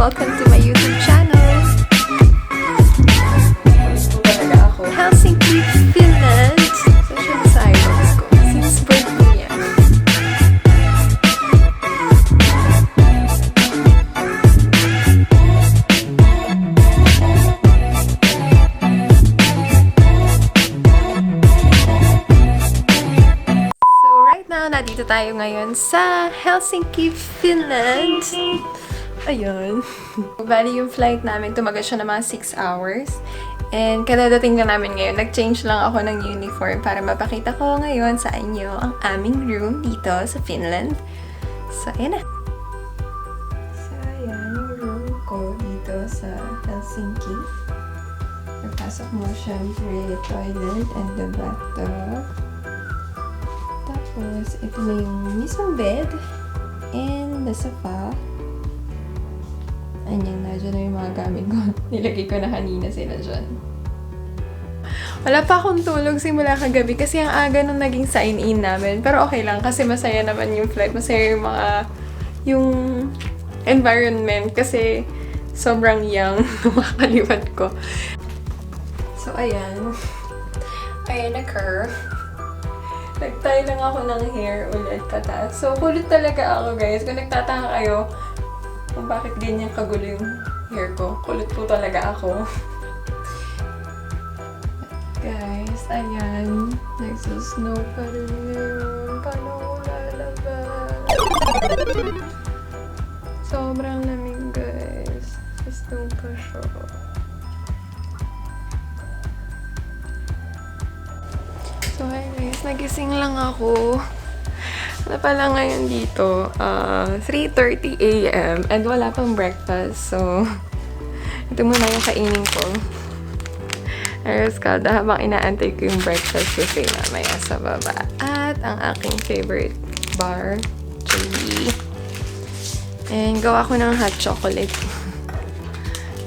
welcome to my YouTube channel. Helsinki, Finland. So siya sa idols ko. Since birthday niya. Nandito tayo ngayon sa Helsinki, Finland. Ayun. Bali yung flight namin, tumagal siya ng mga 6 hours. And kadadating na namin ngayon, nag-change lang ako ng uniform para mapakita ko ngayon sa inyo ang aming room dito sa Finland. So, ayan na. So, ayan yung room ko dito sa Helsinki. Pagpasok mo, syempre, toilet and the bathtub. Tapos, ito na yung mismong bed and the sofa. Ayan, na dyan na yung mga gamit ko. Nilagay ko na kanina sila dyan. Wala pa akong tulog simula kagabi kasi ang aga nung naging sign-in namin. Pero okay lang kasi masaya naman yung flight. Masaya yung yung environment kasi sobrang young makakaliwat ko. So, ayan. Ayan na curve. Nag-tie lang ako ng hair ulit pataas. So, kulit talaga ako, guys. Kung nagtataka kayo kung bakit ganyan kagulo yung hair ko, kulit po talaga ako. Guys, ayan. Nagsusnow pa rin ngayon. Paano ko lalabas? Sobrang lamig, guys. Snow pa siya. So, hi guys, nagising lang ako. Ano pala ngayon dito? 3:30 a.m. and wala pang breakfast. So, ito muna yung kainin ko. Aros kada habang inaantay ko yung breakfast buffet mamaya sa baba. At ang aking favorite bar, Jollibee. And gawa ko ng hot chocolate.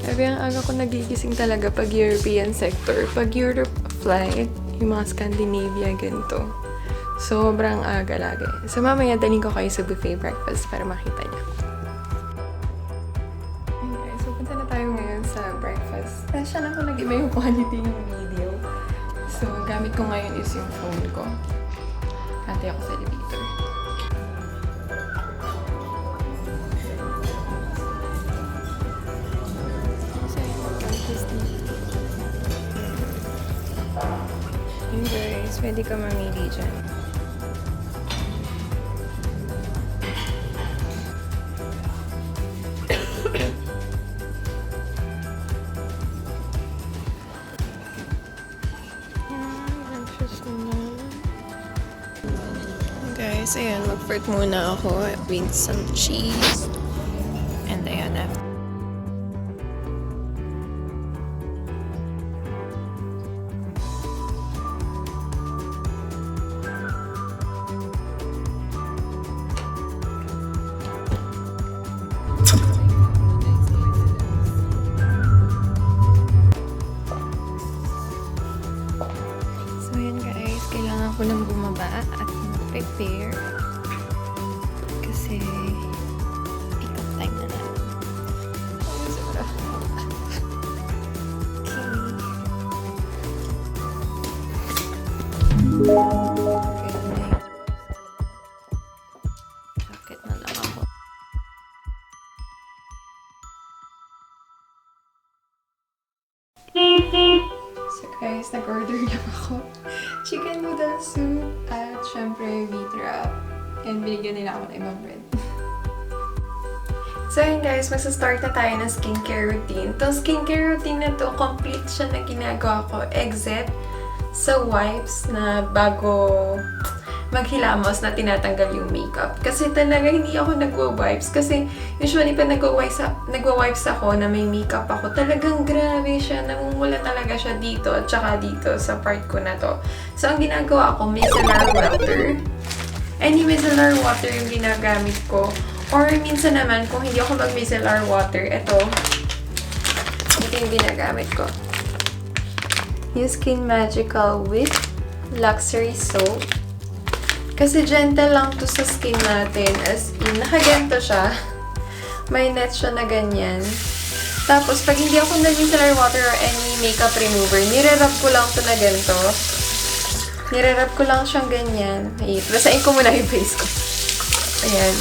Sabi ang aga ko nagigising talaga pag European sector. Pag Europe flight, yung mga Scandinavia, ganito. Sobrang aga lagi. So, mamaya daling ko kayo sa buffet breakfast para makita niyo. Okay, guys, so punta na tayo ngayon sa breakfast. Siya na ako nag-iba yung quality ng video. So, gamit ko ngayon is yung phone ko. Hati ako sa elevator. Hey guys, pwede ka mamili dyan. Guys, ayan, mag-fort muna ako with some cheese. And ayan, after. So, ayan guys, kailangan ko nang bumaba at mag-prepare kasi pick-up time na natin. Okay. Jacket na lang ako. So guys, nag-order lang ako. Chicken noodle soup at syempre wheat wrap. And binigyan nila ako ng ibang bread. So yun guys, magsa-start na tayo ng skincare routine. Itong skincare routine na to, complete siya na ginagawa ko except sa wipes na bago maghilamos na tinatanggal yung makeup. Kasi talaga hindi ako nagwa-wipes. Kasi usually pa nagwa-wipes ako na may makeup ako, talagang grabe siya. Namumula talaga siya dito at saka dito sa part ko na to. So ang ginagawa ko, micellar water. Any micellar water yung ginagamit ko. Or minsan naman, kung hindi ako mag-micellar water, ito yung ginagamit ko. Yung Skin Magical with Luxury Soap. Kasi gentle lang to sa skin natin. As in, nakaganto siya. May net siya na ganyan. Tapos, pag hindi ako nag-micellar water or any makeup remover, nire-rub ko lang ito na ganito. Nire-rub ko lang siyang ganyan. Wait, basahin ko muna yung face ko. Ayan.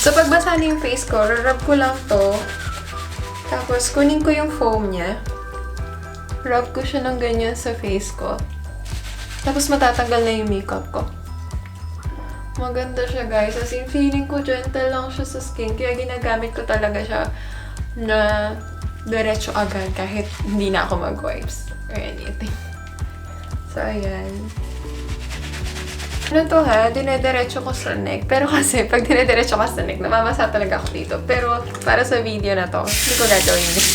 So, pag basa na yung face ko, rub ko lang to. Tapos, kunin ko yung foam niya. Rub ko siya ng ganyan sa face ko. Tapos, matatanggal na yung makeup ko. Maganda siya, guys. As in, feeling ko gentle lang siya sa skin. Kaya ginagamit ko talaga siya na diretso agad kahit hindi na ako mag-wipes or anything. So, ayan. Ano to ha? Dinediretso ko sa neck. Pero kasi, pag dinediretso ko sa neck, namamasa talaga ako dito. Pero, para sa video na to, hindi ko gagawin yun.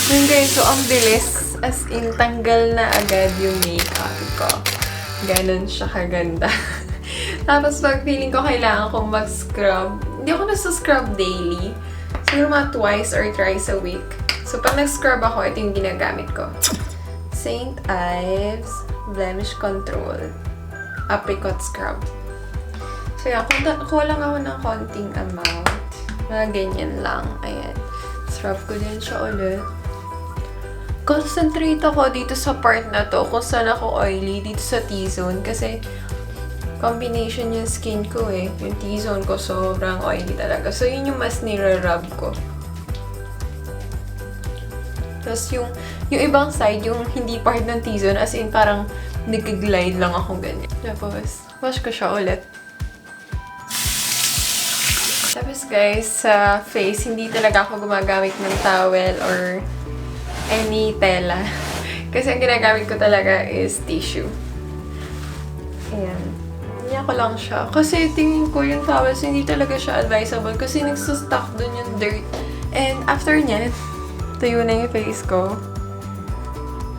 Yun guys, so ang bilis. As in, tanggal na agad yung makeup ko. Ganon siya kaganda. Tapos, pag feeling ko kailangan kong mag-scrub, hindi ako nasa-scrub daily. Siguro mga twice or thrice a week. So, pag nag-scrub ako, ito yung ginagamit ko. St. Ives Blemish Control Apricot Scrub. So, yan. Kuha lang ako ng konting amount. Mga ganyan lang. Ayan. Scrub ko din siya ulit. Concentrate ako dito sa part na to kung saan ako oily dito sa T-zone kasi combination yung skin ko eh. Yung T-zone ko sobrang oily talaga. So, yun yung mas nire-rub ko. Tapos, yung ibang side, yung hindi part ng T-zone, as in parang nag-glide lang akong ganyan. Tapos, wash ko siya ulit. Tapos guys, sa face, hindi talaga ako gumagamit ng towel or any tela. Kasi ang ginagamit ko talaga is tissue. Ayan. Niya ko lang siya. Kasi tingin ko yung towels, hindi talaga siya advisable kasi nagsustuck dun yung dirt. And after niya, tuyo na yung face ko.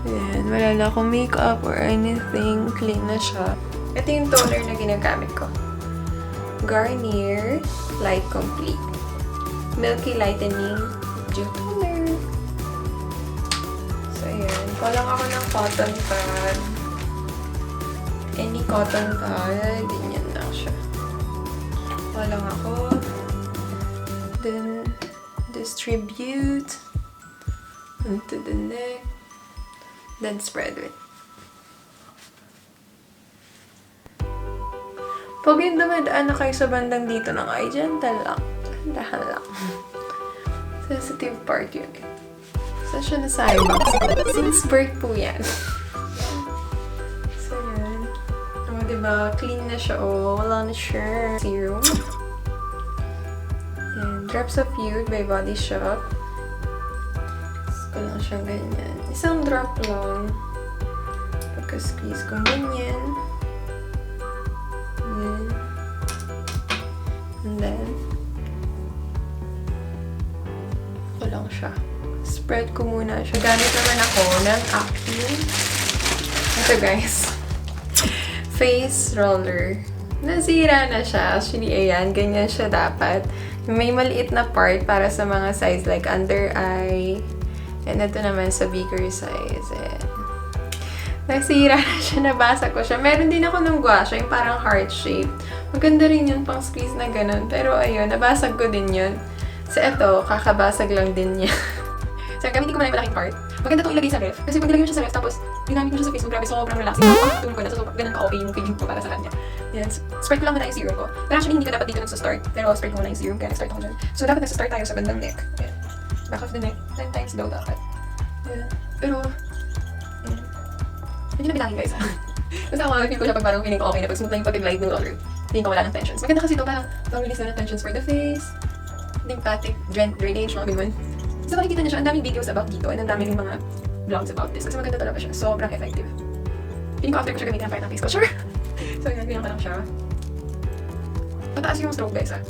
Ayan, wala na akong makeup or anything. Clean na siya. Ito yung toner na ginagamit ko. Garnier Light Complete Milky Lightening Dew Toner. So, ayan. Kulang ako ng cotton pad. Any cotton pad. Ganyan lang siya. Kulang ako. Then, distribute onto the neck. Then spread it. Pag yung dumadaan na kayo sa bandang dito ng eye, gentle lang. Dahan lang. Sensitive part yun. Saan siya nasa eyebox? Since birth po yan. So yan. O, diba? Clean na siya. O, wala na siya. Serum. And Drops of Youth by Body Shop. Ko lang siya ganyan. Isang drop lang. Pagka-squeeze ko ganyan. Ayan. And then, ko lang siya. Spread ko muna siya. Gamit naman ako ng Acne. Ito guys. Face roller. Nasira na siya. Actually, ayan. Ganyan siya dapat. May maliit na part para sa mga size like under eye. And ito naman sa bigger size. Ayan. Nasira na siya. Nabasa ko siya. Meron din ako ng gua siya. Yung parang heart shape. Maganda rin yun pang squeeze na ganun. Pero ayun, nabasag ko din yun. So ito, kakabasag lang din niya. So gamitin ko muna yung malaking part. Maganda itong ilagay sa ref. Kasi pag nilagay mo siya sa ref, tapos ginamit mo siya sa Facebook, grabe, sobrang relaxing. Tulog ko na. So ganun ka-okay yung feeling ko para sa kanya. Yan. Spread ko lang muna yung serum ko. Pero actually, hindi ka dapat dito nagsa-start. Pero spread ko muna yung serum, kaya nag-start ako dyan. So dapat nagsa-start tayo sa bandang neck. Yan. Back of the neck. 10 times daw dapat. Yan. Pero, yan. Hindi na bilangin guys. Kasi ako, feel ko siya pag parang feeling ko okay na pag smooth na yung pag-glide ng roller. Feeling ko wala ng tensions. Maganda kasi ito, parang release na ng tensions for the face, lymphatic drainage, mga ganun. So makikita niyo siya, ang daming videos about dito and ang daming mga vlogs about this. Kasi maganda talaga siya. Sobrang effective. Feeling ko after ko siya gamitin ang part ng face ko. Sure! So yun, ganyan ka lang siya. Pataas yung stroke guys ah.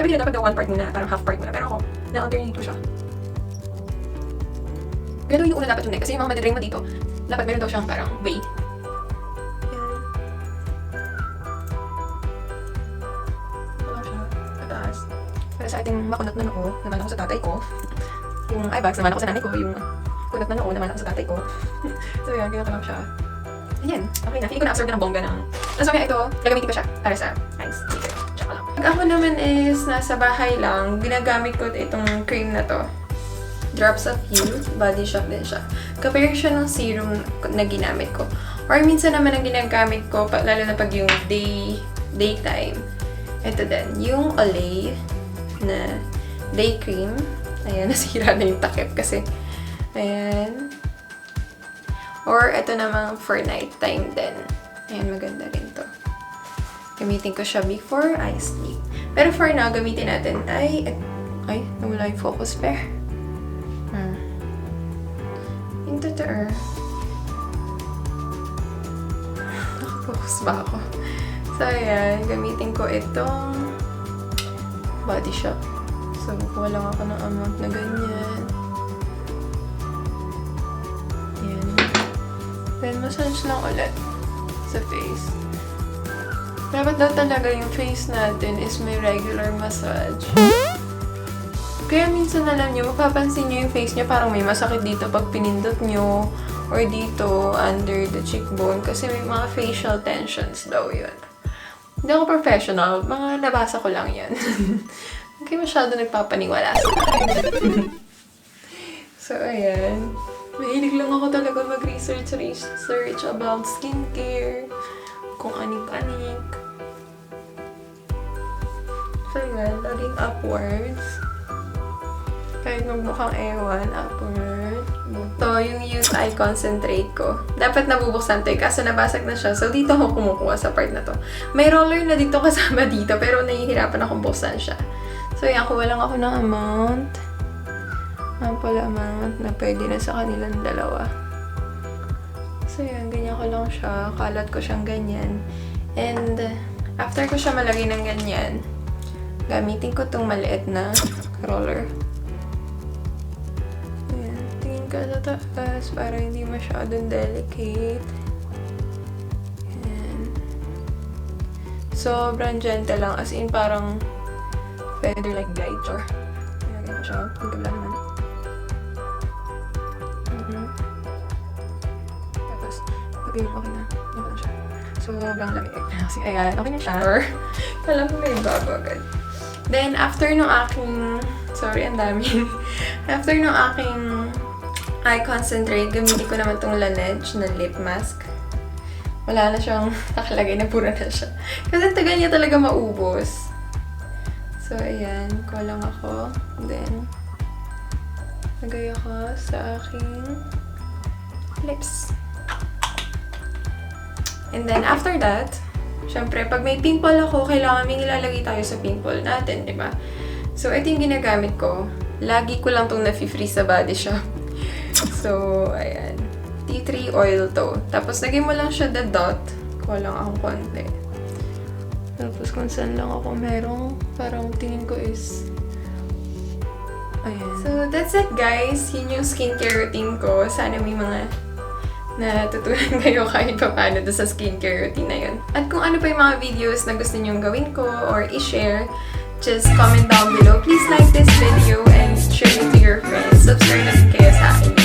Dapat dapat daw one part muna, parang half part muna. Pero ako, na-alternate ko siya. Gano'n yung una dapat yung neck. Kasi yung mga madidrain mo dito, dapat meron daw siyang parang way. Para sa ating makunat na noo, naman ako sa tatay ko. Yung eye bags, naman ako sa nanay ko. Yung kunat na noo, naman ako sa tatay ko. So yan, ganyan ko lang siya. Ayan, okay na. Feeling ko na-absorb na ng bongga ng... So kaya ito, gagamitin ko siya para sa eyes. naman is nasa bahay lang, ginagamit ko itong cream na to. Drops of You, Body Shop din siya. Compare siya ng serum na ginamit ko. Or minsan naman ang ginagamit ko, lalo na pag yung daytime. Ito din, yung Olay na day cream. Ayan, nasira na yung takip kasi. Ayan. Or ito namang for nighttime din. Ayan, maganda rin to. Gamitin ko siya before I sleep. Pero for now, gamitin natin ay, nawala yung focus pair. Yung totoo. Nakafocus ba ako? So, ayan. Gamitin ko itong Body Shop. So, kuha lang ako ng amount na ganyan. Ayan. Then, massage lang ulit sa face. Dapat daw talaga yung face natin is may regular massage. Kaya minsan alam nyo, mapapansin nyo yung face nyo parang may masakit dito pag pinindot nyo or dito under the cheekbone kasi may mga facial tensions daw yun. Hindi ako professional, mga nabasa ko lang yan. Hindi masyado nagpapaniwala sa akin. So, ayan. Mahilig lang ako talaga mag-research about skincare, kung anik-anik. So, ayan, laging upwards. Kahit magmukhang ewan, upward. Ito, yung Youth Eye Concentrate ko. Dapat nabubuksan to kaso nabasag na siya. So, dito ako kumukuha sa part na to. May roller na dito kasama dito, pero nahihirapan akong buksan siya. So, yan, kuha lang ako ng amount. Ample amount na pwede na sa kanilang dalawa. So, yan, ganyan ko lang siya. Kalat ko siyang ganyan. And, after ko siya malagay ng ganyan, gamitin ko itong maliit na roller. Ka sa taas para hindi masyadong delicate. Ayan. Sobrang gentle lang. As in, parang feather like glider. Ayan, ganyan siya. Ang gabla naman. Tapos, okay na. Ayan siya. Sobrang lamig. Kasi, ayan, okay na siya. Kala ko may bago agad. Then, after nung aking... Sorry, ang dami. After nung aking eye concentrate, gamitin ko naman itong Laneige na lip mask. Wala na siyang nakalagay, napura na siya. Kasi tagal niya talaga maubos. So, ayan. Kuha lang ako. Then, lagay ako sa aking lips. And then, after that, syempre, pag may pimple ako, kailangan may nilalagay tayo sa pimple natin, di ba? So, ito yung ginagamit ko. Lagi ko lang itong nafi-freeze sa Body Shop. So, ayan. Tea tree oil to. Tapos, lagay mo lang siya the dot. Kuha lang akong konti. Tapos, kung saan lang ako merong, parang tingin ko is... Ayan. So, that's it guys. Yun yung skincare routine ko. Sana may mga natutunan kayo kahit pa paano sa skincare routine na yun. At kung ano pa yung mga videos na gusto nyong gawin ko or i-share, just comment down below. Please like this video and share it to your friends. Subscribe na din kayo sa akin.